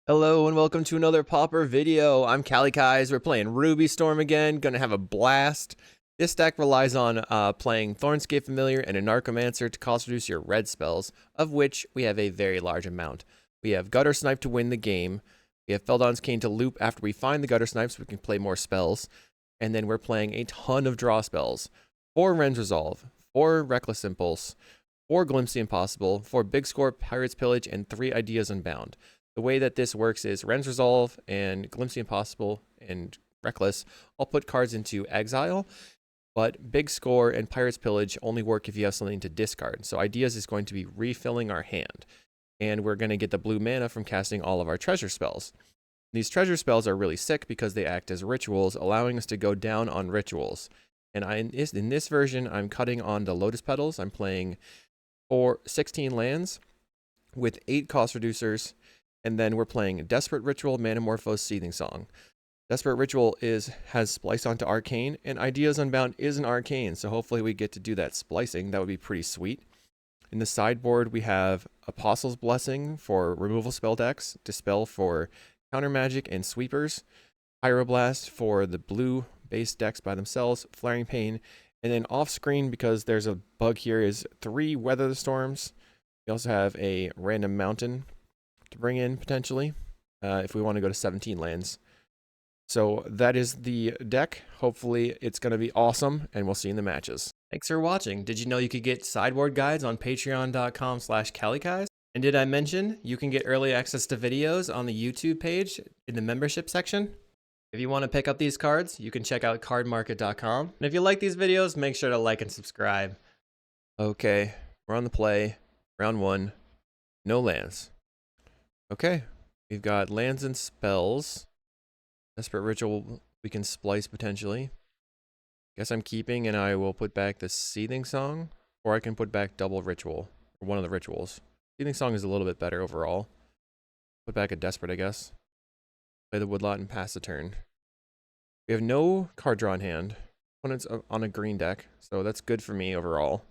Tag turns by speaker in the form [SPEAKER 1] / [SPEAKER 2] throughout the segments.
[SPEAKER 1] Hello and welcome to another Pauper video. I'm Kais. We're playing Ruby Storm again. Gonna have a blast. This deck relies on playing Thornscape Familiar and a Narcomancer to cost reduce your red spells, of which we have a very large amount. We have Gutter Snipe to win the game. We have Feldon's Cane to loop after we find the Gutter Snipe so we can play more spells. And then we're playing a ton of draw spells. 4 Ren's Resolve, 4 Reckless Impulse, 4 Glimpse the Impossible, 4 Big Score, Pirate's Pillage, and 3 Ideas Unbound. The way that this works is Ren's Resolve and Glimpse the Impossible and Reckless all put cards into exile, but Big Score and Pirate's Pillage only work if you have something to discard. So Ideas is going to be refilling our hand, and we're going to get the blue mana from casting all of our treasure spells. These treasure spells are really sick because they act as rituals, allowing us to go down on rituals. And in this version, I'm cutting on the Lotus Petals. I'm playing 16 lands with 8 cost reducers. And then we're playing Desperate Ritual, Manamorphose, Seething Song. Desperate Ritual has Splice onto Arcane, and Ideas Unbound is an Arcane, so hopefully we get to do that splicing. That would be pretty sweet. In the sideboard, we have Apostle's Blessing for removal spell decks, Dispel for counter magic and sweepers, Pyroblast for the blue base decks by themselves, Flaring Pain, and then off screen, because there's a bug here, is 3 Weather the Storms. We also have a random mountain to bring in potentially if we want to go to 17 lands. So that is the deck. Hopefully it's going to be awesome, and we'll see you in the matches. Thanks for watching. Did you know you could get sideboard guides on patreon.com/Kalikais? And did I mention you can get early access to videos on the YouTube page in the membership section? If you want to pick up these cards, you can check out cardmarket.com. And if you like these videos, make sure to like and subscribe. Okay, we're on the play. Round 1. No lands. Okay, we've got lands and spells. Desperate Ritual we can splice potentially. Guess I'm keeping, and I will put back the Seething Song, or I can put back double ritual, or one of the rituals. Seething Song is a little bit better overall. Put back a Desperate, I guess. Play the Woodlot and pass the turn. We have no card draw in hand. Opponent's on a green deck, so that's good for me overall.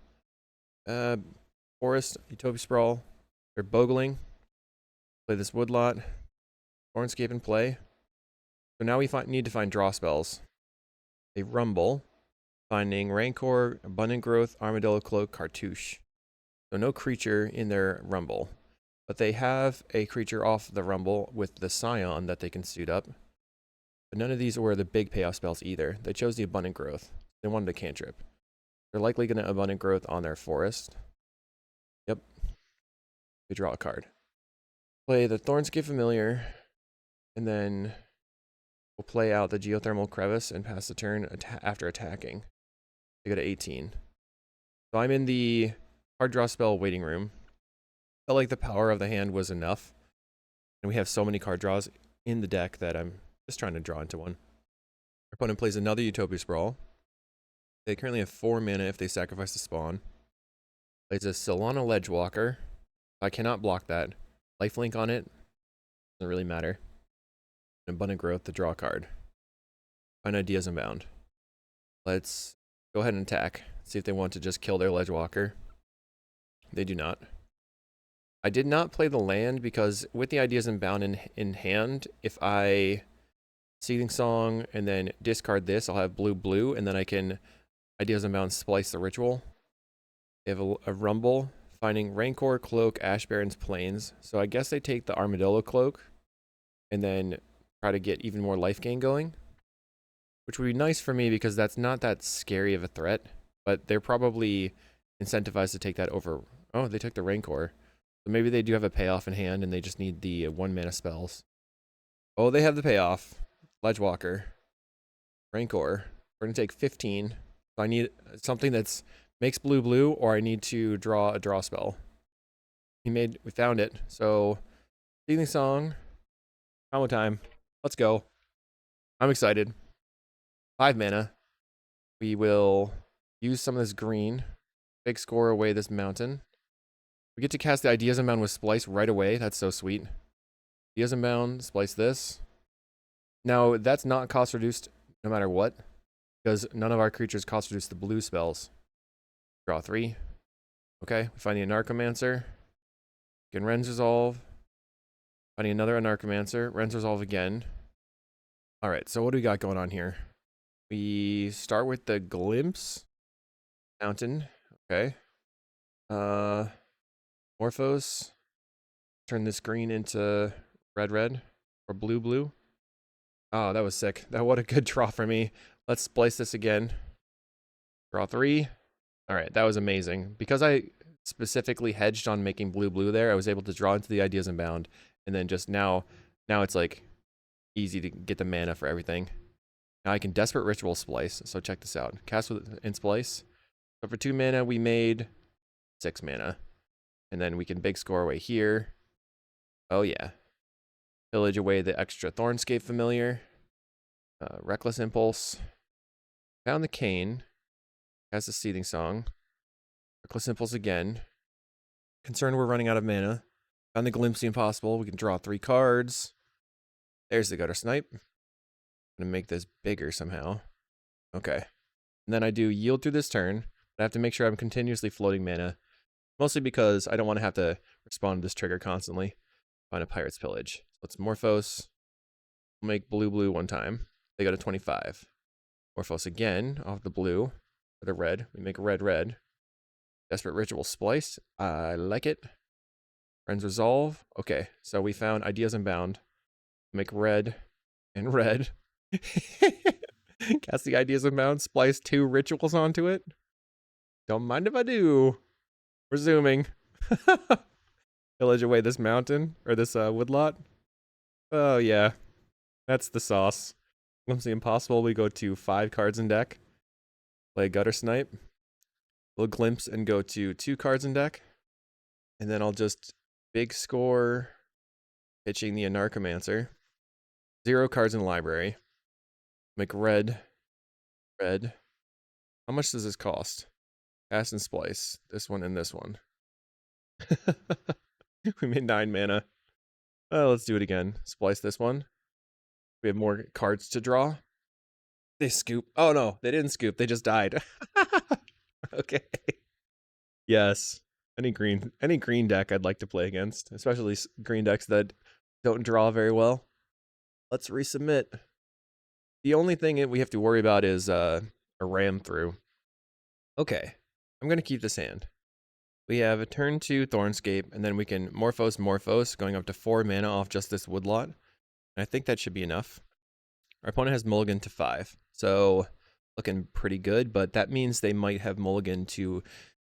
[SPEAKER 1] Forest, Utopia Sprawl, they're Bogling. Play this Woodlot, Thornscape in play. So now we need to find draw spells. A Rumble, finding Rancor, Abundant Growth, Armadillo Cloak, Cartouche. So no creature in their Rumble. But they have a creature off the Rumble with the Scion that they can suit up. But none of these were the big payoff spells either. They chose the Abundant Growth. They wanted a cantrip. They're likely going to Abundant Growth on their Forest. Yep. We draw a card. Play the Thornscape Familiar, and then we'll play out the Geothermal Crevice and pass the turn after attacking. We go to 18. So I'm in the hard draw spell waiting room. Felt like the power of the hand was enough, and we have so many card draws in the deck that I'm just trying to draw into one. Our opponent plays another Utopia Sprawl. They currently have 4 mana if they sacrifice the spawn. Plays a Solana Ledgewalker. I cannot block that. Lifelink on it doesn't really matter. Abundant Growth to draw a card. Find Ideas Unbound. Let's go ahead and attack. See if they want to just kill their Ledgewalker. They do not. I did not play the land because with the Ideas Unbound in hand, if I Seething Song and then discard this, I'll have blue, and then I can Ideas Unbound splice the ritual. They have a Rumble. Finding Rancor, Cloak, Ash Baron's Plains. So I guess they take the Armadillo Cloak and then try to get even more life gain going, which would be nice for me because that's not that scary of a threat, but they're probably incentivized to take that over. Oh, they took the Rancor. So maybe they do have a payoff in hand and they just need the 1 mana spells. Oh, they have the payoff. Ledgewalker. Rancor. We're going to take 15. So I need something that's makes blue, or I need to draw a draw spell. We found it. So, Seething Song, combo time. Let's go. I'm excited. 5 mana. We will use some of this green. Big Score away this mountain. We get to cast the Ideas Unbound with Splice right away. That's so sweet. Ideas Unbound, splice this. Now, that's not cost reduced no matter what, because none of our creatures cost reduce the blue spells. Draw 3. Okay, we find the Narcomancer. Get Ren's Resolve. Finding another Anarchomancer. Rends Resolve again. Alright, so what do we got going on here? We start with the Glimpse Mountain. Okay. Morphos. Turn this green into red or blue. Oh, that was sick. What a good draw for me. Let's splice this again. Draw 3. All right, that was amazing. Because I specifically hedged on making blue there, I was able to draw into the Ideas Unbound, and then just now it's like easy to get the mana for everything. Now I can Desperate Ritual Splice. So check this out. Cast in Splice. So for 2 mana, we made 6 mana. And then we can big score away here. Oh yeah. Pillage away the extra Thornscape Familiar. Reckless Impulse. Found the Cane. Has the Seething Song. Reckless Impulse again. Concerned we're running out of mana. Found the Glimpse the Impossible. We can draw 3 cards. There's the Gutter Snipe. I'm going to make this bigger somehow. Okay. And then I do Yield through this turn. But I have to make sure I'm continuously floating mana. Mostly because I don't want to have to respond to this trigger constantly. Find a Pirate's Pillage. So let's Morphos. We'll make blue 1 time. They go to 25. Morphos again off the blue. Or the red. We make red. Desperate Ritual Splice. I like it. Rends Resolve. Okay, so we found Ideas Unbound. Make red and red. Cast the Ideas Unbound. Splice 2 rituals onto it. Don't mind if I do. Resuming. Pillage away this mountain. Or this woodlot. Oh yeah. That's the sauce. Glimpse the Impossible. We go to 5 cards in deck. Play Gutter Snipe. We'll Glimpse and go to 2 cards in deck. And then I'll just big score pitching the Anarchomancer. 0 cards in the library. Make red. How much does this cost? Cast and Splice. This one and this one. We made 9 mana. Let's do it again. Splice this one. We have more cards to draw. They scoop. Oh no, they didn't scoop. They just died. Okay. Yes. Any green deck I'd like to play against, especially green decks that don't draw very well. Let's resubmit. The only thing we have to worry about is a ram through. Okay. I'm going to keep this hand. We have a turn 2 Thornscape, and then we can Morphos, going up to 4 mana off just this woodlot. And I think that should be enough. Our opponent has mulligan to 5, so looking pretty good, but that means they might have mulligan to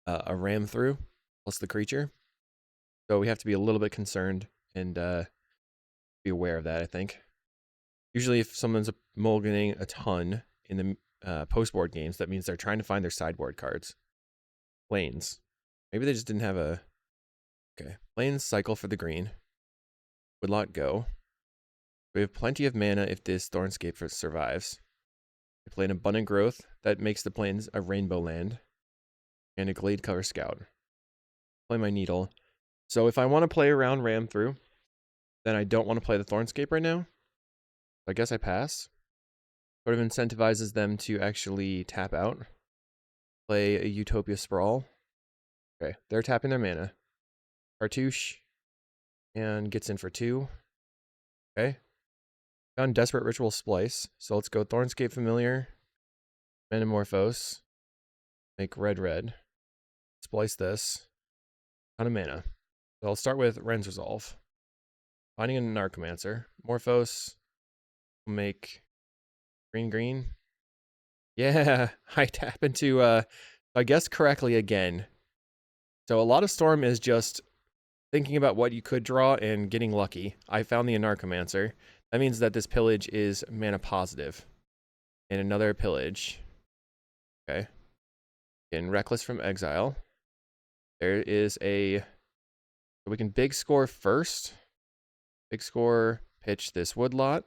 [SPEAKER 1] a ram through, plus the creature. So we have to be a little bit concerned and be aware of that, I think. Usually if someone's mulliganing a ton in the post-board games, that means they're trying to find their sideboard cards. Plains. Maybe they just didn't have a... Okay. Plains cycle for the green. Woodlot go. We have plenty of mana if this Thornscape survives. We play an Abundant Growth. That makes the Plains a rainbow land. And a Glade Cover Scout. Play my Needle. So if I want to play around Ram through, then I don't want to play the Thornscape right now. I guess I pass. Sort of incentivizes them to actually tap out. Play a Utopia Sprawl. Okay, they're tapping their mana. Cartouche. And gets in for 2. Okay. Found Desperate Ritual Splice. So let's go Thornscape Familiar. Metamorphose. Make red. Splice this. Ton of mana. So I'll start with Rends Resolve. Finding an Anarchomancer. Morphos. Make green. Yeah, I tap into, I guess correctly again. So a lot of Storm is just thinking about what you could draw and getting lucky. I found the Anarchomancer. That means that this pillage is mana positive. And another pillage. Okay. In Reckless from Exile. There is a... So we can big score first. Big score, pitch this woodlot.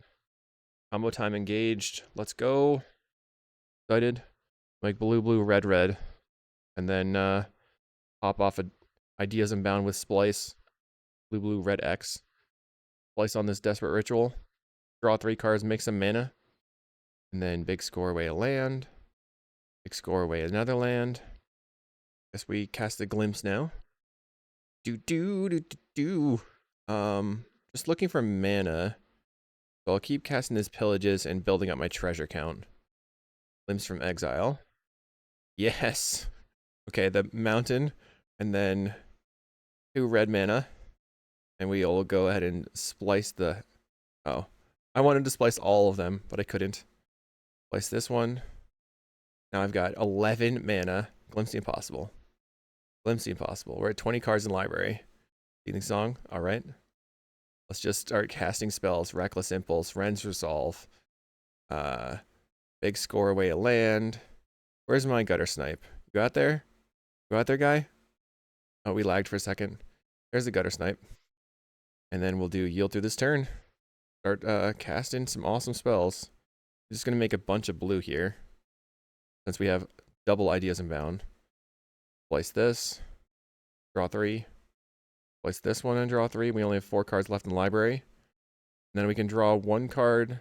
[SPEAKER 1] Combo time engaged. Let's go. Excited. Make blue, red. And then pop off Ideas Unbound with Splice. Blue, red X. Splice on this Desperate Ritual. Draw 3 cards, make some mana. And then big score away a land. Big score away another land. Guess we cast a Glimpse now. Do. Just looking for mana. So I'll keep casting these pillages and building up my treasure count. Limbs from exile. Yes. Okay, the mountain, and then 2 red mana. And we'll go ahead and splice the... Oh. I wanted to splice all of them, but I couldn't. Splice this one. Now I've got 11 mana. Glimpse the Impossible. Glimpse the Impossible. We're at 20 cards in library. Seething Song. Alright. Let's just start casting spells. Reckless Impulse. Ren's Resolve. Big Score away a land. Where's my Gutter Snipe? You out there? You out there, guy? Oh, we lagged for a second. There's the Gutter Snipe. And then we'll do Yield through this turn. Start casting some awesome spells. I'm just going to make a bunch of blue here, since we have double Ideas Unbound. Place this. Draw 3. Place this one and draw 3. We only have 4 cards left in the library. And then we can draw 1 card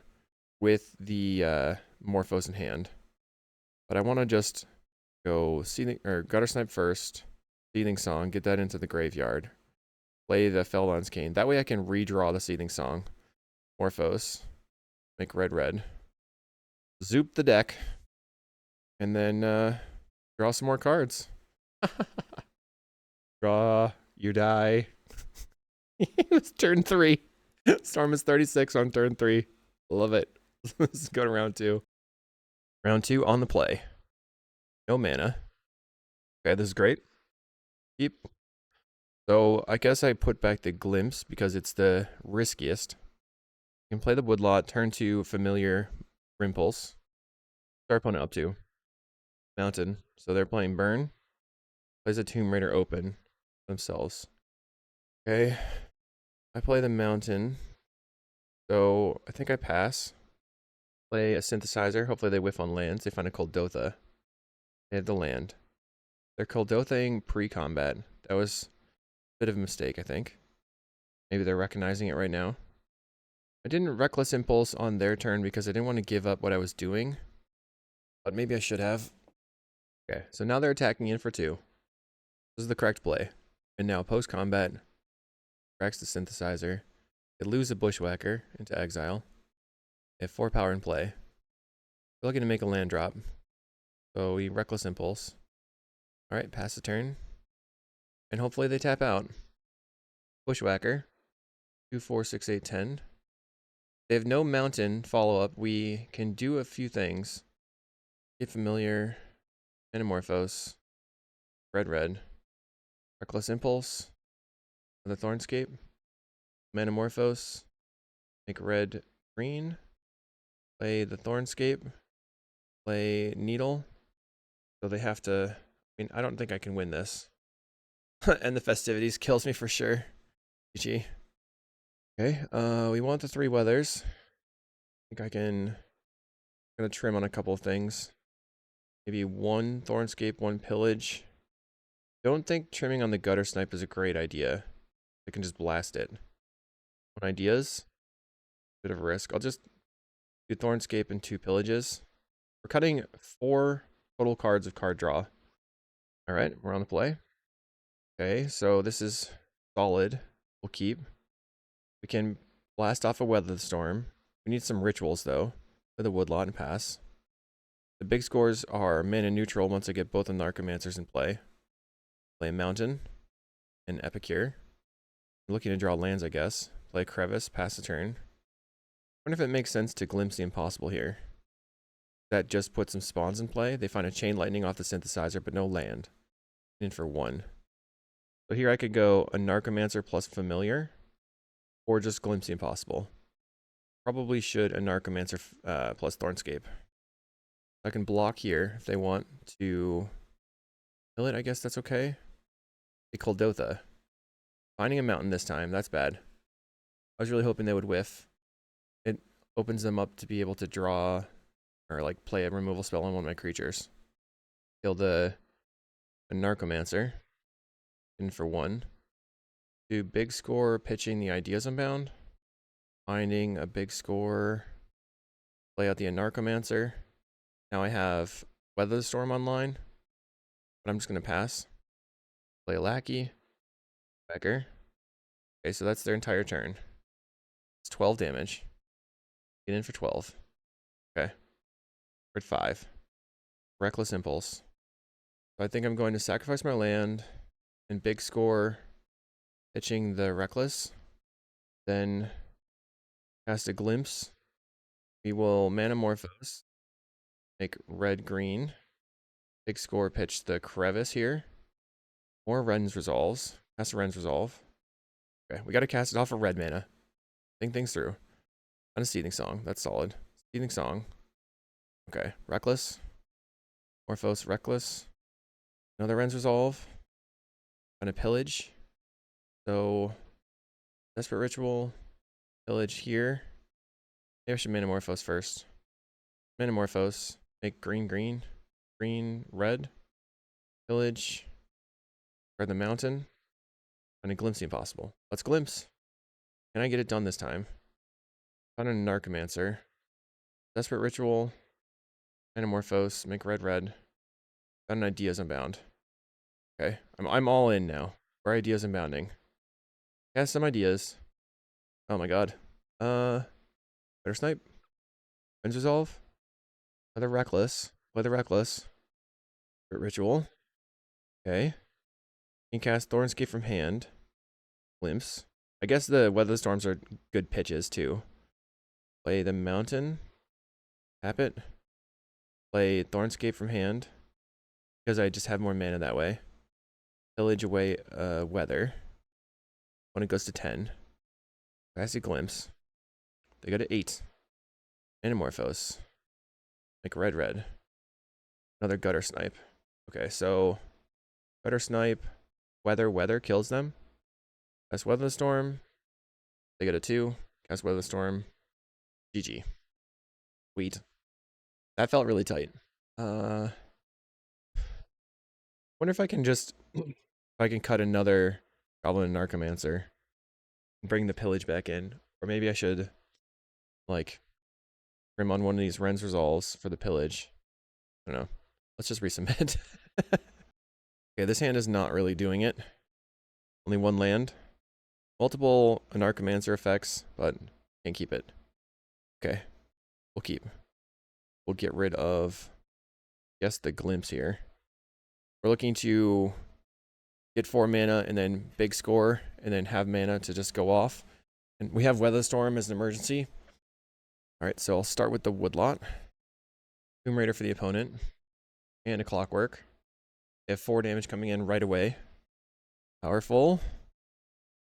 [SPEAKER 1] with the Morphos in hand. But I want to just go Gutter Snipe first. Seething Song. Get that into the graveyard. Play the Feldon's Cane. That way I can redraw the Seething Song. Morphos. Make red. Zoop the deck. And then draw some more cards. Draw. You die. It's turn 3. Storm is 36 on turn 3. Love it. Let's go to round 2. Round 2 on the play. No mana. Okay, this is great. Keep. So I guess I put back the Glimpse because it's the riskiest. You can play the Woodlot, turn 2 Familiar Rimpulse. Our opponent up to Mountain. So they're playing Burn. Plays a Tomb Raider Open themselves. Okay. I play the Mountain. So I think I pass. Play a Synthesizer. Hopefully they whiff on lands. They find a Kuldotha. They have the land. They're Kuldothaing pre-combat. That was a bit of a mistake, I think. Maybe they're recognizing it right now. I didn't Reckless Impulse on their turn because I didn't want to give up what I was doing. But maybe I should have. Okay, so now they're attacking in for 2. This is the correct play. And now post-combat, cracks the Synthesizer. They lose a Bushwhacker into exile. They have 4 power in play. They're looking to make a land drop. So we Reckless Impulse. Alright, pass the turn. And hopefully they tap out. Bushwhacker. 2, 4, 6, 8, 10. They have no mountain follow-up. We can do a few things. Get Familiar. Metamorphose. Red. Reckless Impulse. The Thornscape. Metamorphose. Make red green. Play the Thornscape. Play Needle. So they have to... I mean, I don't think I can win this. And the Festivities kills me for sure. GG. Okay, we want the 3 weathers. I think I can... I'm gonna trim on a couple of things. Maybe 1 Thornscape, 1 Pillage. Don't think trimming on the Gutter Snipe is a great idea. I can just blast it. 1 Ideas. Bit of a risk. I'll just do Thornscape and 2 Pillages. We're cutting 4 total cards of card draw. Alright, we're on the play. Okay, so this is solid. We'll keep. We can blast off a Weather the Storm. We need some rituals though. For the Woodlot and pass. The big scores are mana neutral once I get both the Narcomancers in play. Play a Mountain and Epicure. I'm looking to draw lands, I guess. Play Crevice, pass the turn. I wonder if it makes sense to Glimpse the Impossible here. That just puts some spawns in play. They find a Chain Lightning off the Synthesizer, but no land. In for 1. So here I could go a Narcomancer plus Familiar, or just Glimpse the Impossible. Probably should a Narcomancer plus Thornscape. I can block here if they want to kill it. I guess that's okay. A Kuldotha. Finding a mountain this time. That's bad. I was really hoping they would whiff. It opens them up to be able to draw or like play a removal spell on one of my creatures. Kill a Narcomancer. In for 1. Do big score pitching the Ideas Unbound. Finding a big score. Play out the Narcomancer. Now I have Weather the Storm online. But I'm just going to pass. Play a Lackey. Becker. Okay, so that's their entire turn. It's 12 damage. Get in for 12. Okay. We're at 5. Reckless Impulse. So I think I'm going to sacrifice my land and big score, pitching the Reckless. Then cast a Glimpse. We will Manamorphose. Make red green. Big score, pitch the Crevice here. More Ren's Resolves. Cast a Ren's Resolve. Okay, we gotta cast it off of red mana. Think things through. On a Seething Song. That's solid. Seething Song. Okay, Reckless. Morphos, Reckless. Another Ren's Resolve. And a Pillage. So, Desperate Ritual. Pillage here. Maybe I should Manamorphose first. Manamorphose. Make green, green. Green, red. Pillage. Guard the mountain. And a Glimpse the Impossible. Let's Glimpse. Can I get it done this time? Found a Narcomancer. Desperate Ritual. Manamorphose. Make red, red. Found an Ideas Unbound. Okay. I'm all in now. For Ideas Unbounding. Cast some ideas. Oh my god. Better Snipe. Ren's Resolve. Weather Reckless. Weather Reckless. Ritual. Okay. You can cast Thornscape from hand. Glimpse. I guess the Weather Storms are good pitches too. Play the Mountain. Tap it. Play Thornscape from hand. Because I just have more mana that way. Pillage away Weather. When it goes to 10. Cast a Glimpse. They go to 8. Manamorphose. Like red, red. Another Gutter Snipe. Okay, so Gutter Snipe. Weather kills them. Cast Weather Storm. They get a 2. Cast Weather Storm. GG. Sweet. That felt really tight. Wonder if I can just if I can cut another Goblin Narcomancer and bring the Pillage back in. Or maybe I should like trim on one of these Ren's Resolves for the Pillage. I don't know. Let's just resubmit. Okay, this hand is not really doing it. Only one land. Multiple Narcomancer effects, but can't keep it. Okay. We'll keep. We'll get rid of, I guess, the Glimpse here. We're looking to get 4 mana and then big score and then have mana to just go off. And we have Weather Storm as an emergency. Alright, so I'll start with the Woodlot. Tomb Raider for the opponent. And a Clockwork. They have 4 damage coming in right away. Powerful.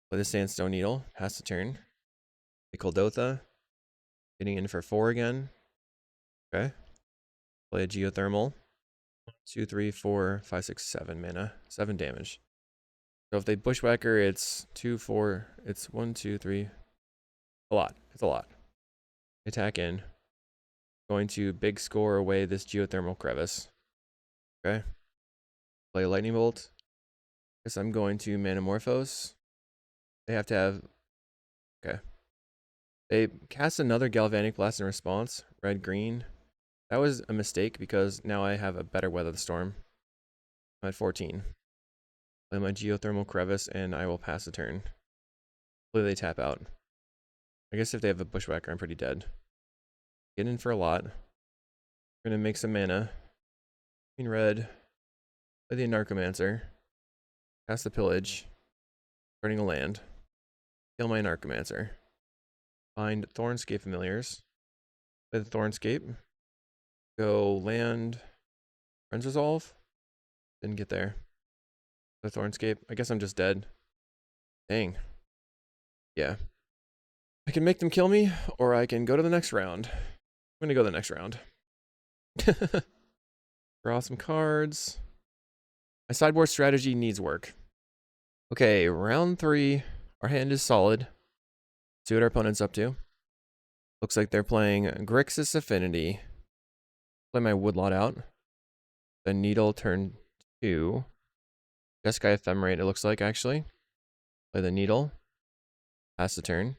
[SPEAKER 1] Play the Sandstone Needle. Pass the turn. The Kuldotha. Getting in for 4 again. Okay. Play a Geothermal. 2, 3, 4, 5, 6, 7 mana. 7 damage. So if they Bushwhacker, it's 2, 4. It's 1, 2, 3. A lot. It's a lot. Attack in. Going to big score away this Geothermal Crevice. Okay. Play a Lightning Bolt. Guess I'm going to Manamorphose. They have to have... Okay. They cast another Galvanic Blast in response. Red, green. That was a mistake because now I have a better Weather Storm. I'm at 14. Play my Geothermal Crevice and I will pass the turn. Hopefully they tap out. I guess if they have a Bushwhacker, I'm pretty dead. Get in for a lot. We're going to make some mana. Green, red. Play the Narcomancer. Cast the Pillage. Burning a land. Kill my Narcomancer. Find Thornscape Familiars. Play the Thornscape. Go land. Ren's Resolve. Didn't get there. The Thornscape. I guess I'm just dead. Dang. Yeah. I can make them kill me, or I can go to the next round. I'm gonna go to the next round. Draw some cards. My sideboard strategy needs work. Okay, round 3. Our hand is solid. See what our opponent's up to. Looks like they're playing Grixis Affinity. Play my Woodlot out. The Needle turn 2. Jeskai Ephemerate, it looks like, actually. Play the Needle. Pass the turn.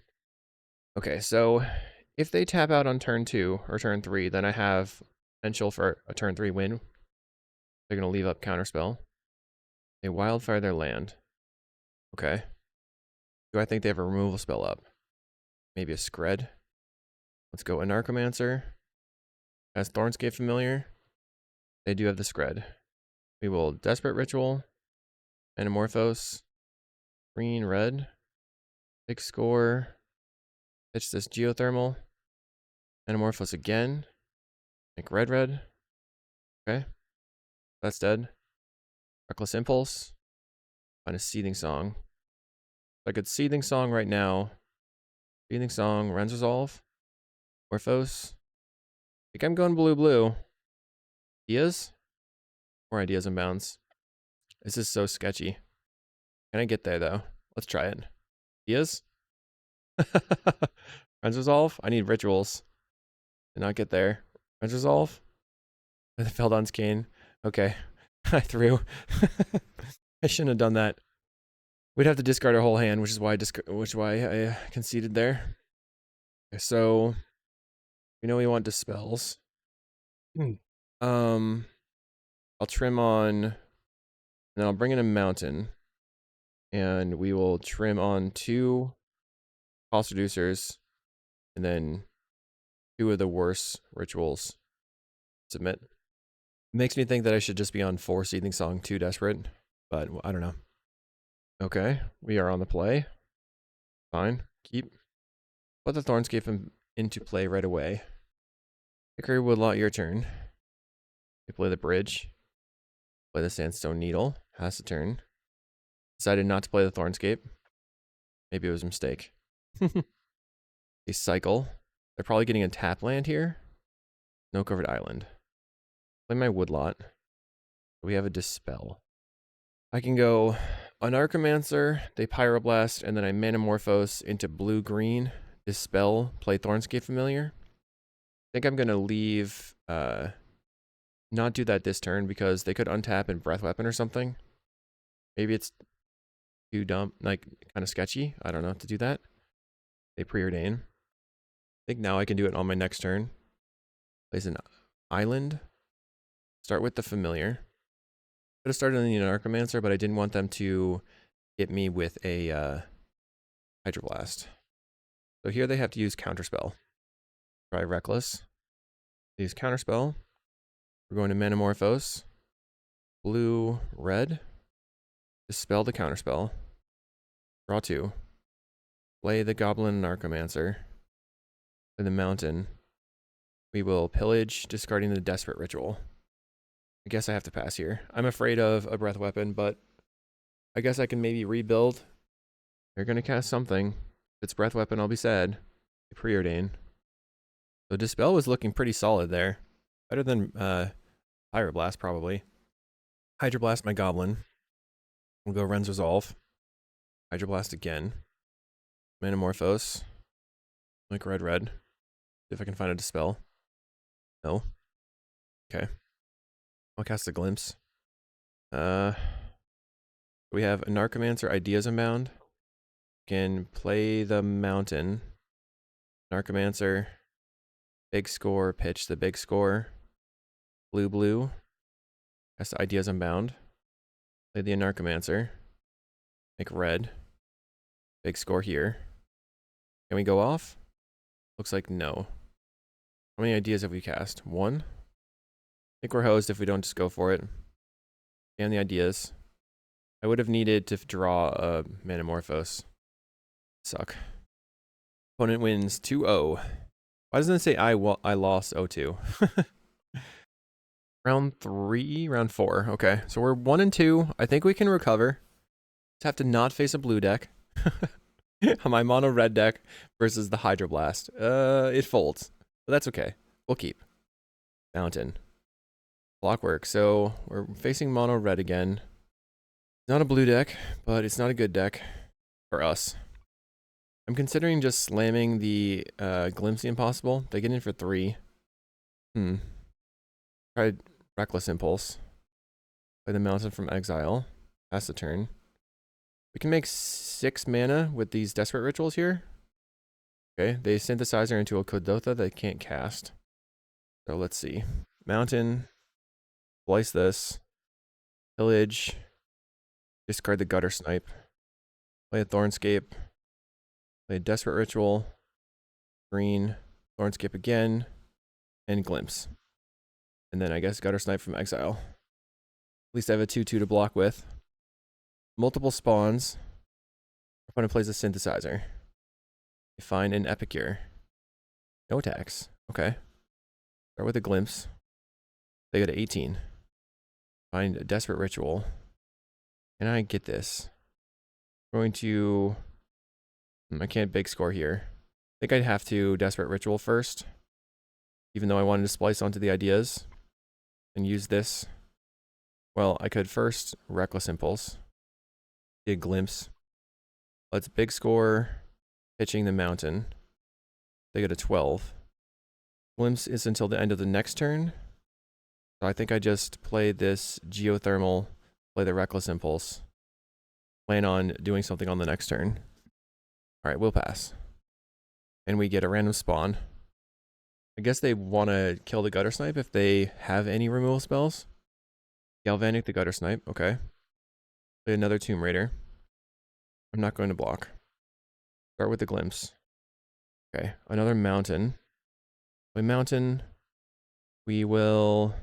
[SPEAKER 1] Okay, so if they tap out on turn 2 or turn 3, then I have potential for a turn 3 win. They're going to leave up Counterspell. They Wildfire their land. Okay. Do I think they have a removal spell up? maybe a Scred. Let's go Anarchomancer. As Thornscape Familiar, they do have the Scred. We will Desperate Ritual, Anamorphose, green, red, big score, pitch this Geothermal, Anamorphose again, make red, red. Okay, that's dead. Reckless Impulse, find a Seething Song. I could Seething Song right now. Seething Song, Rens Resolve, Morphos. I think I'm going blue, blue. Ideas? More ideas and bounds. This is so sketchy. Can I get there though? Let's try it. Ideas? Rens Resolve? I need rituals. Did not get there. Rens Resolve? Feldon's Cane. Okay. I threw. I shouldn't have done that. We'd have to discard our whole hand, which is why I conceded there. Okay, so we know we want dispels. I'll trim on, and then I'll bring in a mountain, and we will trim on 2 pulse reducers, and then 2 of the worst rituals. Submit. It makes me think that I should just be on 4 Seething Song, 2 Desperate, but I don't know. Okay, we are on the play. Fine, keep. Put the Thornscape into play right away. Hickory Woodlot, your turn. You play the bridge. Play the Sandstone Needle. Has a turn. Decided not to play the Thornscape. Maybe it was a mistake. They cycle. They're probably getting a tap land here. No covered island. Play my Woodlot. We have a Dispel. I can go Anarchomancer, they Pyroblast, and then I Manamorphose into blue-green. Dispel, play Thornscape Familiar. I think I'm going to leave, not do that this turn because they could untap and Breath Weapon or something. Maybe it's too dumb, like kind of sketchy. I don't know to do that. They preordain. I think now I can do it on my next turn. Place an island. Start with the Familiar. Could have started on the Anarchomancer, but I didn't want them to hit me with a Hydroblast. So here they have to use Counterspell. Try Reckless. Use Counterspell. We're going to Manamorphose. Blue, red. Dispel the Counterspell. Draw 2. Play the Goblin Anarchomancer. Play the Mountain. We will pillage, discarding the Desperate Ritual. I guess I have to pass here. I'm afraid of a Breath Weapon, but I guess I can maybe rebuild. They're going to cast something. If it's Breath Weapon, I'll be sad. They preordain. So Dispel was looking pretty solid there. Better than Pyroblast, probably. Hydroblast my Goblin. We'll go Rens Resolve. Hydroblast again. Manamorphose. Like red, red. See if I can find a Dispel. No. Okay. I'll cast a Glimpse. We have Anarchomancer, Ideas Unbound. Can play the Mountain. Anarchomancer. Big score, pitch the big score. Blue, blue. Cast Ideas Unbound. Play the Anarchomancer. Make red. Big score here. Can we go off? Looks like no. How many ideas have we cast? 1? I think we're hosed if we don't just go for it. And the ideas. I would have needed to draw a Manamorphose. Suck. Opponent wins 2-0. Why doesn't it say I lost 0-2? Round 3? Round 4. Okay. So we're 1-2. I think we can recover. Just have to not face a blue deck. On my mono red deck versus the Hydroblast. It folds. But that's okay. We'll keep. Mountain. Clockwork. So we're facing mono red again. Not a blue deck, but it's not a good deck for us. I'm considering just slamming the Glimpse the Impossible. They get in for 3. Try Reckless Impulse. Play the Mountain from Exile. Pass the turn. We can make 6 mana with these Desperate Rituals here. Okay, they synthesize her into a Kuldotha that can't cast. So let's see. Mountain. Splice this. Pillage. Discard the Gutter Snipe. Play a Thornscape. Play a Desperate Ritual. green, Thornscape again, and Glimpse. And then I guess Gutter Snipe from exile. At least I have a 2/2 to block with. Multiple spawns. Opponent plays a Synthesizer. They find an Epicure. No attacks. Okay. Start with a Glimpse. They go to 18. Find a Desperate Ritual. Can I get this? I'm going to... I can't big score here. I think I'd have to Desperate Ritual first. Even though I wanted to splice onto the ideas. And use this. Well, I could first Reckless Impulse. Get a Glimpse. Let's big score pitching the mountain. They go to 12. Glimpse is until the end of the next turn. So I think I just play this Geothermal, play the Reckless Impulse. Plan on doing something on the next turn. Alright, we'll pass. And we get a random spawn. I guess they want to kill the Gutter Snipe if they have any removal spells. Galvanic the Gutter Snipe, okay. Play another Tomb Raider. I'm not going to block. Start with the Glimpse. Okay, another Mountain. Play Mountain. We will,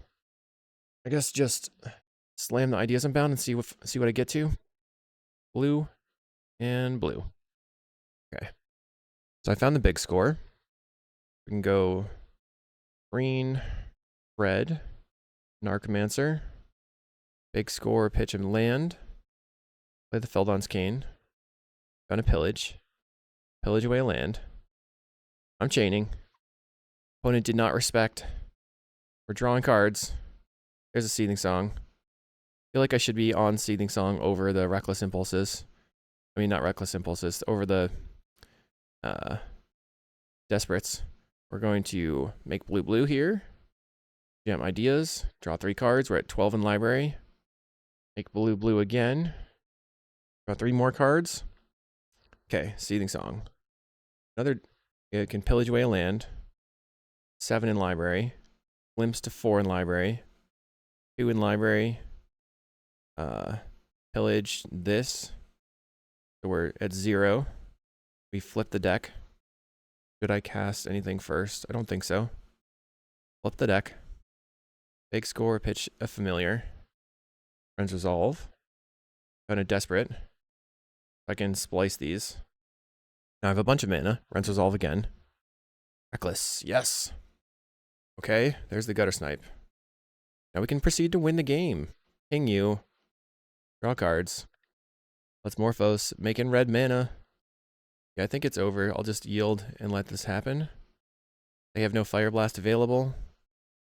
[SPEAKER 1] I guess, just slam the Ideas Unbound and see what I get to. Blue and blue. Okay. So I found the big score. We can go green, red, Narcomancer. Big score, pitch and land. Play the Feldon's Cane. Found a pillage. Pillage away a land. I'm chaining. Opponent did not respect. We're drawing cards. There's a Seething Song. I feel like I should be on Seething Song over the Reckless Impulses. I mean, not Reckless Impulses, over the Desperates. We're going to make blue here. Jam Ideas. Draw 3 cards. We're at 12 in library. Make blue again. Draw 3 more cards. Okay, Seething Song. Another, it can pillage away a land. 7 in library. Glimpse to 4 in library. 2 in library. Pillage this. So we're at 0. We flip the deck. Should I cast anything first? I don't think so. Flip the deck. Big score, pitch a familiar. Friends Resolve. Found a Desperate. I can splice these. Now I have a bunch of mana. Friends Resolve again. Reckless, yes. Okay, there's the Gutter Snipe. Now we can proceed to win the game. King you. Draw cards. Let's Morphos. Making red mana. Yeah, I think it's over. I'll just yield and let this happen. They have no Fire Blast available.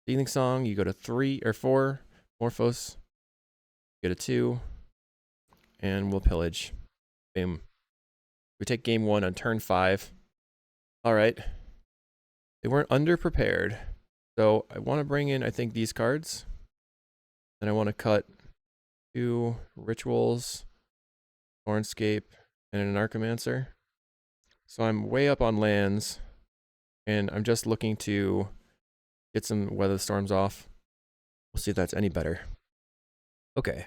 [SPEAKER 1] Seething Song, you go to 3 or 4. Morphos. Go to 2. And we'll pillage. Boom. We take game 1 on turn 5. Alright. They weren't underprepared. So I want to bring in, I think, these cards. Then I want to cut 2 Rituals, Thornscape, and an Narcomancer. So I'm way up on lands. And I'm just looking to get some Weather Storms off. We'll see if that's any better. Okay.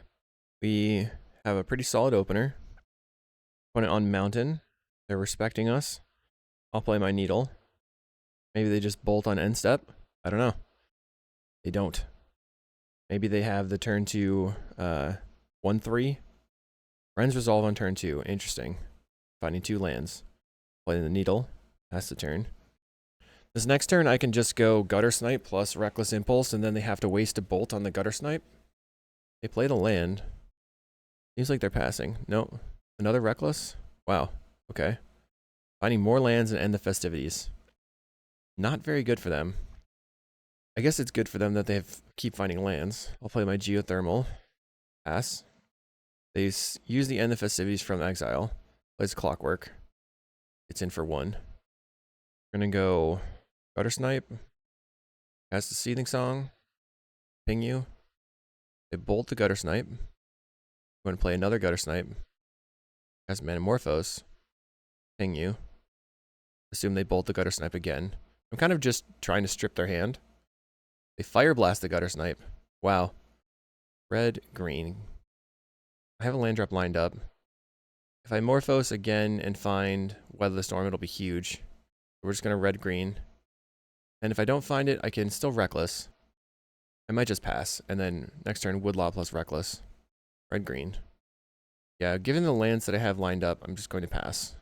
[SPEAKER 1] We have a pretty solid opener. Opponent on Mountain. They're respecting us. I'll play my Needle. Maybe they just bolt on end step. I don't know. They don't. Maybe they have the turn 2 1/3. Friends Resolve on turn 2. Interesting. Finding 2 lands. Playing the Needle. That's the turn. This next turn I can just go Gutter Snipe plus Reckless Impulse, and then they have to waste a bolt on the Gutter Snipe. They played a land. Seems like they're passing. No. Another Reckless? Wow. Okay. Finding more lands and end the festivities. Not very good for them. I guess it's good for them that they keep finding lands. I'll play my Geothermal. Pass. They use the end the festivities from exile. Plays Clockwork. It's in for 1. We're gonna go Gutter Snipe. Cast the Seething Song. Ping you. They bolt the Gutter Snipe. I'm gonna play another Gutter Snipe. Cast Manamorphose. Ping you. Assume they bolt the Gutter Snipe again. I'm kind of just trying to strip their hand. They Fire Blast the Gutter Snipe. Wow. Red, green. I have a land drop lined up. If I Morphos again and find Weather the Storm, it'll be huge. We're just gonna red-green. And if I don't find it, I can still Reckless. I might just pass, and then next turn Woodlot plus Reckless. Red-green. Yeah, given the lands that I have lined up, I'm just going to pass.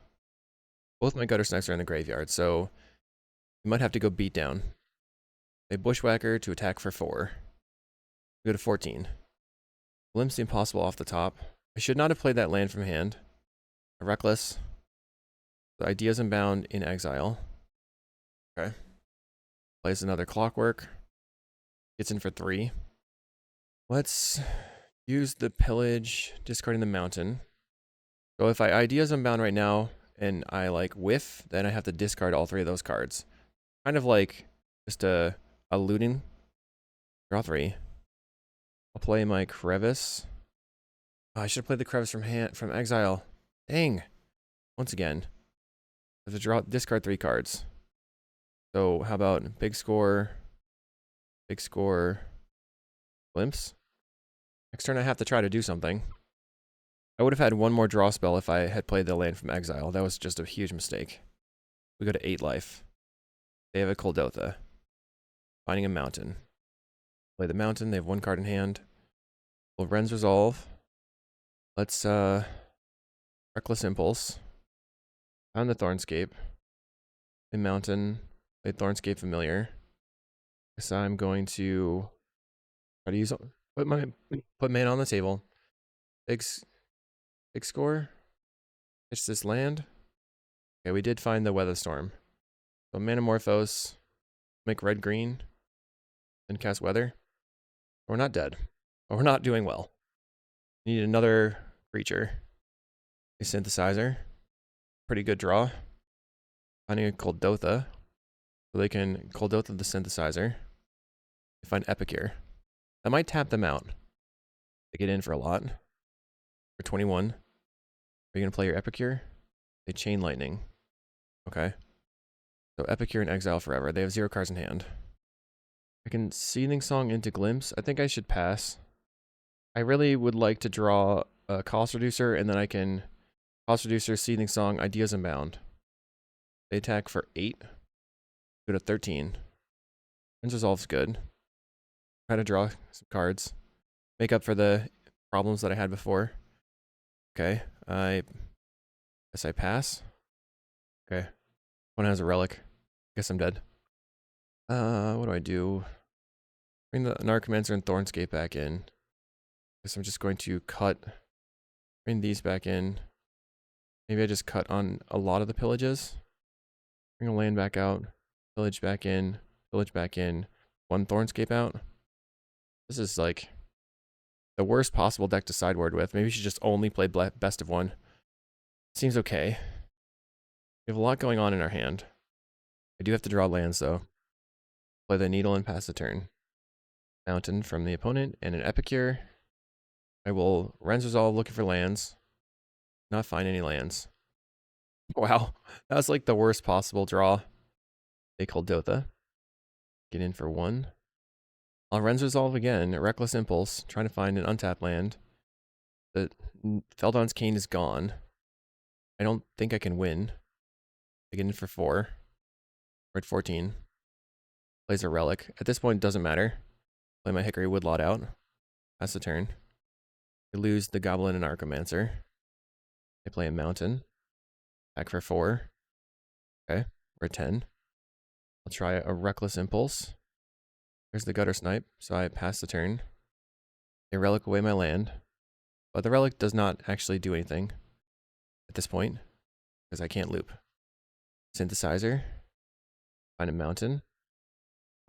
[SPEAKER 1] Both my Gutter Snipes are in the graveyard, so we might have to go beat down. A Bushwhacker to attack for 4. Go to 14. Glimpse the Impossible off the top. I should not have played that land from hand. A Reckless. The Ideas Unbound in exile. Okay. Plays another Clockwork. Gets in for 3. Let's use the Pillage, discarding the Mountain. So if I Ideas Unbound right now, and I like whiff, then I have to discard all 3 of those cards. Kind of like just a looting. Draw 3. I'll play my Crevice. Oh, I should have played the Crevice from exile. Dang. Once again. I have to discard 3 cards. So how about big score, Glimpse? Next turn I have to try to do something. I would have had one more draw spell if I had played the land from exile. That was just a huge mistake. We go to 8 life. They have a Kuldotha. Finding a mountain. Play the mountain. They have 1 card in hand. Well, Ren's Resolve. Let's Reckless Impulse. Found the Thornscape. A mountain. Play Thornscape Familiar. Guess I'm going to try to use put mana on the table. Big score. Pitch this land. Okay, we did find the Weather Storm. So Manamorphose, make red green, and cast Weather. We're not dead. But we're not doing well. Need another creature. A Synthesizer. Pretty good draw. Finding a Kuldotha. So they can Kuldotha the Synthesizer. They find Epicure. I might tap them out. They get in for a lot. For 21. Are you going to play your Epicure? They Chain Lightning. Okay. So Epicure in exile forever. They have 0 cards in hand. I can Seething Song into Glimpse. I think I should pass. I really would like to draw a Cost Reducer, and then I can Cost Reducer, Seething Song, Ideas Unbound. They attack for 8. Go to 13. Ren's Resolve's good. Try to draw some cards. Make up for the problems that I had before. Okay. I guess I pass. Okay. One has a relic. Guess I'm dead. What do I do? Bring the Narcomancer and Thornscape back in. Guess I'm just going to bring these back in. Maybe I just cut on a lot of the pillages. Bring a land back out. Pillage back in. Pillage back in. 1 Thornscape out. This is like the worst possible deck to sideboard with. Maybe we should just only play best of 1. Seems okay. We have a lot going on in our hand. I do have to draw lands though. Play the Needle and pass the turn. Mountain from the opponent and an Epicure. I will Ren's Resolve looking for lands. Not find any lands. Wow, that was like the worst possible draw. They Kuldotha. Get in for 1. I'll Ren's Resolve again. Reckless Impulse. Trying to find an untapped land. The Feldon's Cane is gone. I don't think I can win. I get in for 4. We're at 14. Plays a Relic. At this point, it doesn't matter. Play my Hickory Woodlot out. Pass the turn. I lose the Goblin and Archomancer. I play a Mountain. Back for 4. Okay, we're at 10. I'll try a Reckless Impulse. There's the Gutter Snipe, so I pass the turn. I Relic away my land. But the Relic does not actually do anything at this point, because I can't loop. Synthesizer. Find a Mountain.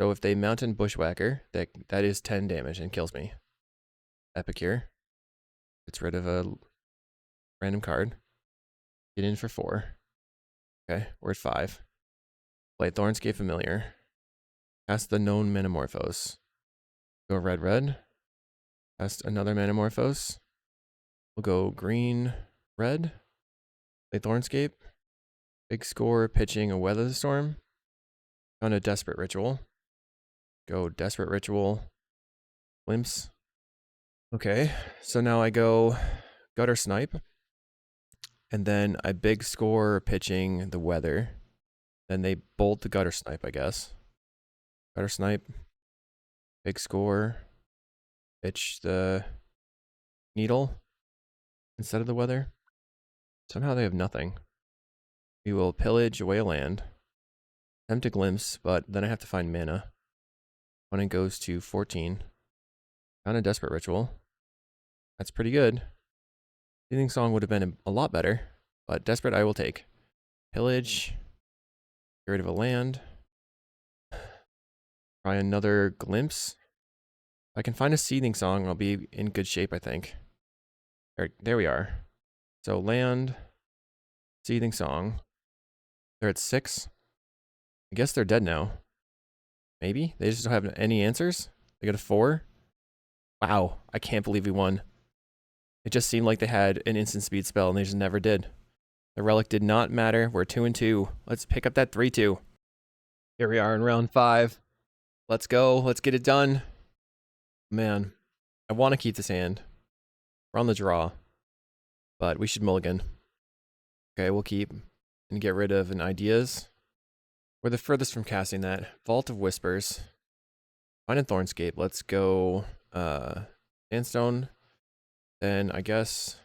[SPEAKER 1] So if they Mountain Bushwhacker, that is 10 damage and kills me. Epicure. Gets rid of a random card. Get in for 4. Okay, we're at 5. Play Thornscape Familiar. Cast the known Manamorphose. Go red. Cast another Manamorphose. We'll go green, red. Play Thornscape. Big score, pitching a Weather Storm. Found a Desperate Ritual. Go Desperate Ritual. Glimpse. Okay, so now I go Gutter Snipe. And then I big score pitching the Weather. Then they bolt the Gutter Snipe, I guess. Gutter Snipe. Big score. Pitch the Needle instead of the Weather. Somehow they have nothing. We will pillage away a land. Attempt to glimpse, but then I have to find mana. Opponent goes to 14. Found a Desperate Ritual. That's pretty good. Seething Song would have been a lot better, but Desperate I will take. Pillage. Get rid of a land. Try another glimpse. If I can find a Seething Song, I'll be in good shape, I think. There we are. So land, Seething Song. They're at 6. I guess they're dead now. Maybe? They just don't have any answers? They got a 4? Wow, I can't believe we won. It just seemed like they had an instant speed spell and they just never did. The relic did not matter. We're 2-2. Let's pick up that 3-2. Here we are in round 5. Let's go. Let's get it done. Man, I want to keep this hand. We're on the draw, but we should mulligan. Okay, we'll keep and get rid of an Ideas. We're the furthest from casting that. Vault of Whispers. Find a Thornscape. Let's go Sandstone. Then I guess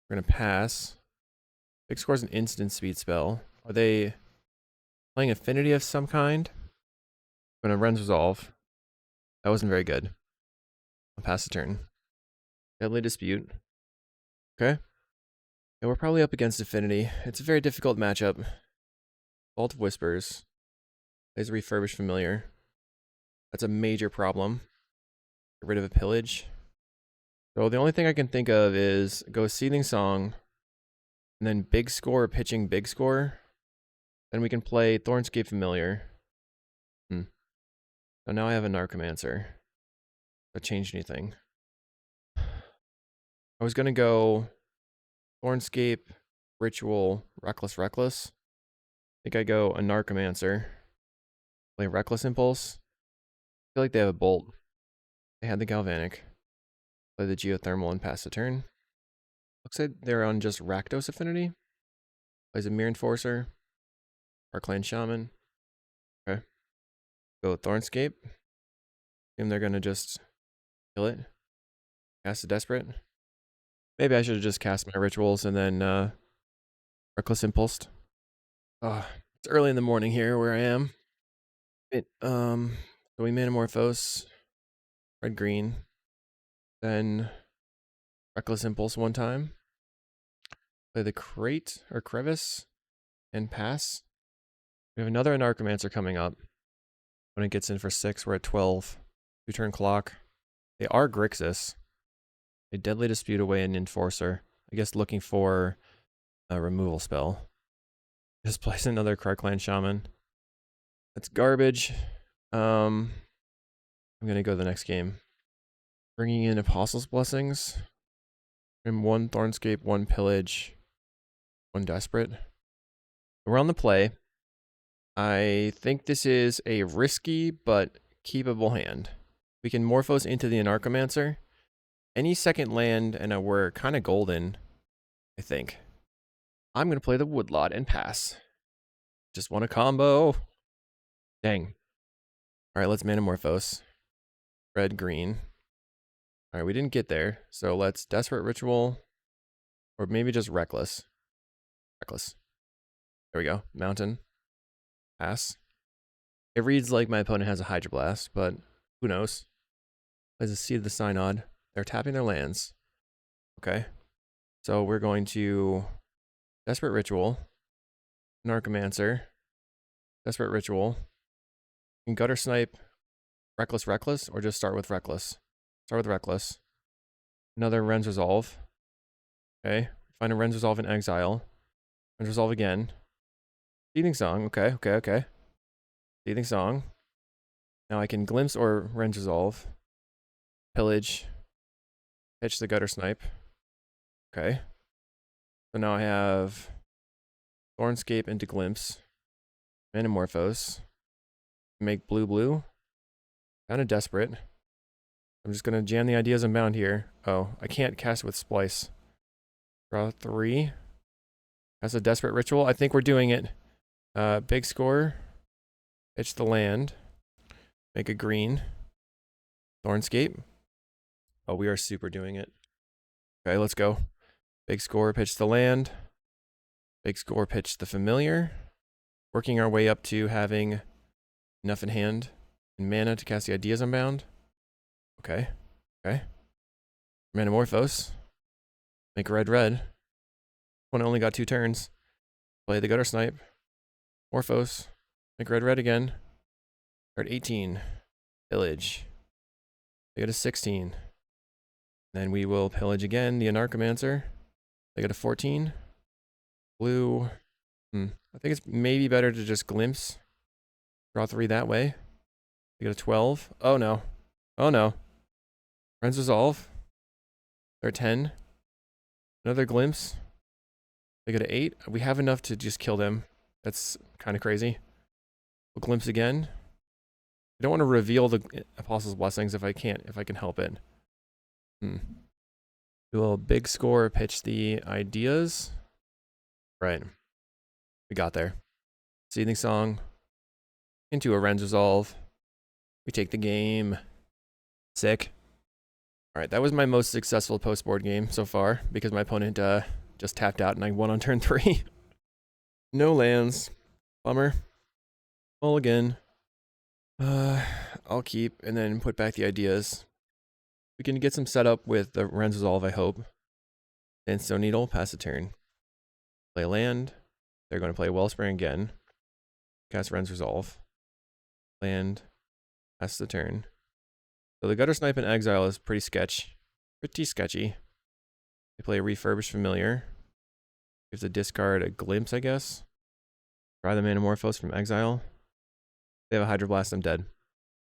[SPEAKER 1] we're going to pass. Big Score's an instant speed spell. Are they playing Affinity of some kind? I'm going to Ren's Resolve. That wasn't very good. I'll pass the turn. Deadly Dispute. Okay. Yeah, we're probably up against Affinity. It's a very difficult matchup. Vault of Whispers. Plays a Refurbished Familiar. That's a major problem. Get rid of a Pillage. So the only thing I can think of is go Seething Song, and then Big Score pitching Big Score. Then we can play Thornscape Familiar. So now I have a Narcomancer. That changed anything. I was gonna go Thornscape, Ritual, Reckless. I think I go a Narcomancer. Play Reckless Impulse. I feel like they have a Bolt. They had the Galvanic. Play the Geothermal and pass the turn. Looks like they're on just Rakdos Affinity. Plays a Mirror Enforcer. Parkland Shaman. Okay. Go Thornscape. Assume they're gonna just kill it. Cast a Desperate. Maybe I should have just cast my rituals and then Reckless Impulsed. It's early in the morning here where I am. So we Manamorphose, red green, then Reckless Impulse one time. Play the Crate or Crevice and pass. We have another Anarchomancer coming up. When it gets in for 6, we're at 12. 2-turn clock. They are Grixis. They Deadly Dispute away an Enforcer. I guess looking for a removal spell. Just place another Parkland Shaman. That's garbage. I'm gonna go the next game. Bringing in Apostle's Blessings. And 1 Thornscape, 1 Pillage, 1 Desperate. We're on the play. I think this is a risky but keepable hand. We can Morphos into the Anarchomancer. Any second land, and we're kind of golden, I think. I'm going to play the Woodlot and pass. Just want a combo. Dang. All right, let's Manamorphose. Red, green. All right, we didn't get there, so let's Desperate Ritual, or maybe just Reckless. Reckless. There we go. Mountain. Pass. It reads like my opponent has a Hydroblast, but who knows? Plays a Seed of the Synod. They're tapping their lands. Okay. So we're going to Desperate Ritual, Narcomancer, Desperate Ritual, and Gutter Snipe, Reckless, or just start with Reckless. Start with Reckless. Another Ren's Resolve. Okay. Find a Ren's Resolve in exile. Ren's Resolve again. Seething Song. Okay. Seething Song. Now I can Glimpse or Ren's Resolve. Pillage. Pitch the Gutter Snipe. Okay. So now I have Thornscape into Glimpse. Manamorphose. Make blue. Kind of desperate. I'm just gonna jam the Ideas Unbound here. Oh, I can't cast it with Splice. Draw 3. That's a Desperate Ritual. I think we're doing it. Big score. Pitch the land. Make a green. Thornscape. Oh, we are super doing it. Okay, let's go. Big score, pitch the land. Big score, pitch the familiar. Working our way up to having enough in hand and mana to cast the Ideas Unbound. Okay. Okay. Manamorphose. Make red. One only got 2 turns. Play the Gutter Snipe. Morphos. Make red again. Start 18. Pillage. They go to 16. Then we will pillage again the Anarchomancer. They go to 14. Blue. I think it's maybe better to just glimpse. Draw 3 that way. They go to 12. Oh no. Oh no. Friends Resolve. They're 10. Another glimpse. They go to 8. We have enough to just kill them. That's kind of crazy. We'll glimpse again. I don't want to reveal the Apostle's Blessings if I can help it. We will big score, pitch the Ideas. Right. We got there. Seething Song. Into a Ren's Resolve. We take the game. Sick. Alright, that was my most successful post-board game so far, because my opponent just tapped out and I won on turn 3. No lands. Bummer. Mulligan. I'll keep and then put back the Ideas. We can get some setup with the Ren's Resolve, I hope. Then Stone Needle, pass a turn. Play land. They're going to play Wellspring again. Cast Ren's Resolve. Land. Pass the turn. So the Gutter Snipe in exile is pretty sketchy. They play a Refurbished Familiar. Gives a discard a Glimpse, I guess. Try the Manamorphose from exile. They have a Hydroblast, I'm dead.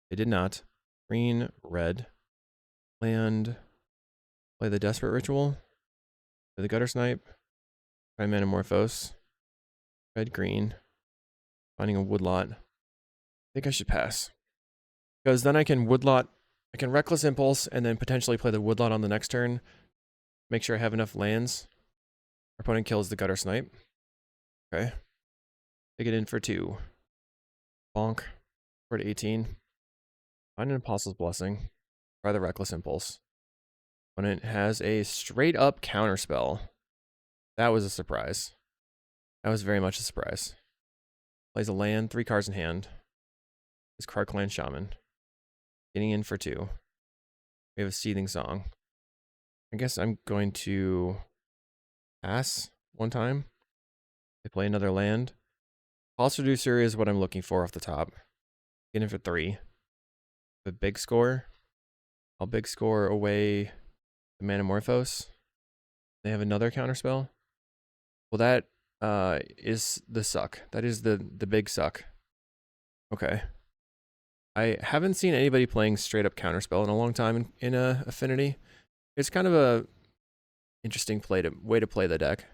[SPEAKER 1] They did not. Green, red. Land. Play the Desperate Ritual. Play the Gutter Snipe. Try Manamorphose. Red, green. Finding a Woodlot. I think I should pass. Because then I can Reckless Impulse and then potentially play the Woodlot on the next turn. Make sure I have enough lands. Our opponent kills the Gutter Snipe. Okay. Take it in for 2. Bonk. We're at 18. Find an Apostle's Blessing. Try the Reckless Impulse. Opponent has a straight up counterspell. That was a surprise. That was very much a surprise. Plays a land, 3 cards in hand. Is Krark-Clan Shaman. Getting in for 2. We have a Seething Song. I guess I'm going to pass one time. They play another land. Pulse Reducer is what I'm looking for off the top. Get in for 3. The big score. I'll big score away the Manamorphose. They have another counterspell. Well, that is the suck. That is the big suck. Okay. I haven't seen anybody playing straight up counterspell in a long time in Affinity. It's kind of a interesting way to play the deck.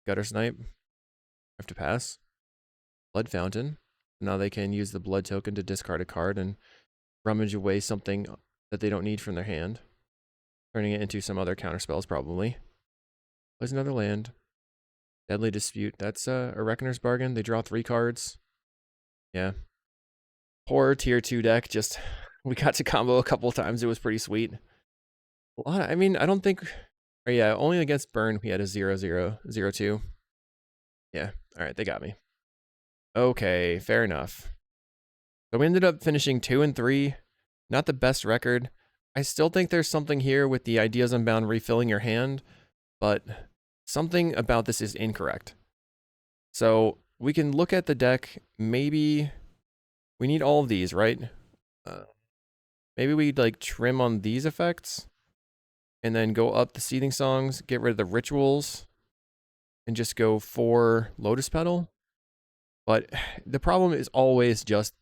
[SPEAKER 1] Gutter Snipe. Have to pass. Blood Fountain. Now they can use the blood token to discard a card and rummage away something that they don't need from their hand. Turning it into some other counterspells probably. Plays another land. Deadly Dispute. That's a Reckoner's Bargain. They draw 3 cards. Yeah. Poor tier 2 deck. Just, we got to combo a couple times. It was pretty sweet. I mean, I don't think... Oh yeah, only against Burn we had a 0-0-0-2. Yeah, alright, they got me. Okay, fair enough. So we ended up finishing 2-3. Not the best record. I still think there's something here with the Ideas Unbound refilling your hand, but something about this is incorrect. So we can look at the deck. Maybe we need all of these, right? Maybe we like trim on these effects and then go up the Seething Songs, get rid of the rituals, and just go for Lotus Petal. But the problem is always just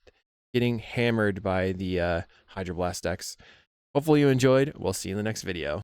[SPEAKER 1] getting hammered by the Hydroblast decks. Hopefully you enjoyed. We'll see you in the next video.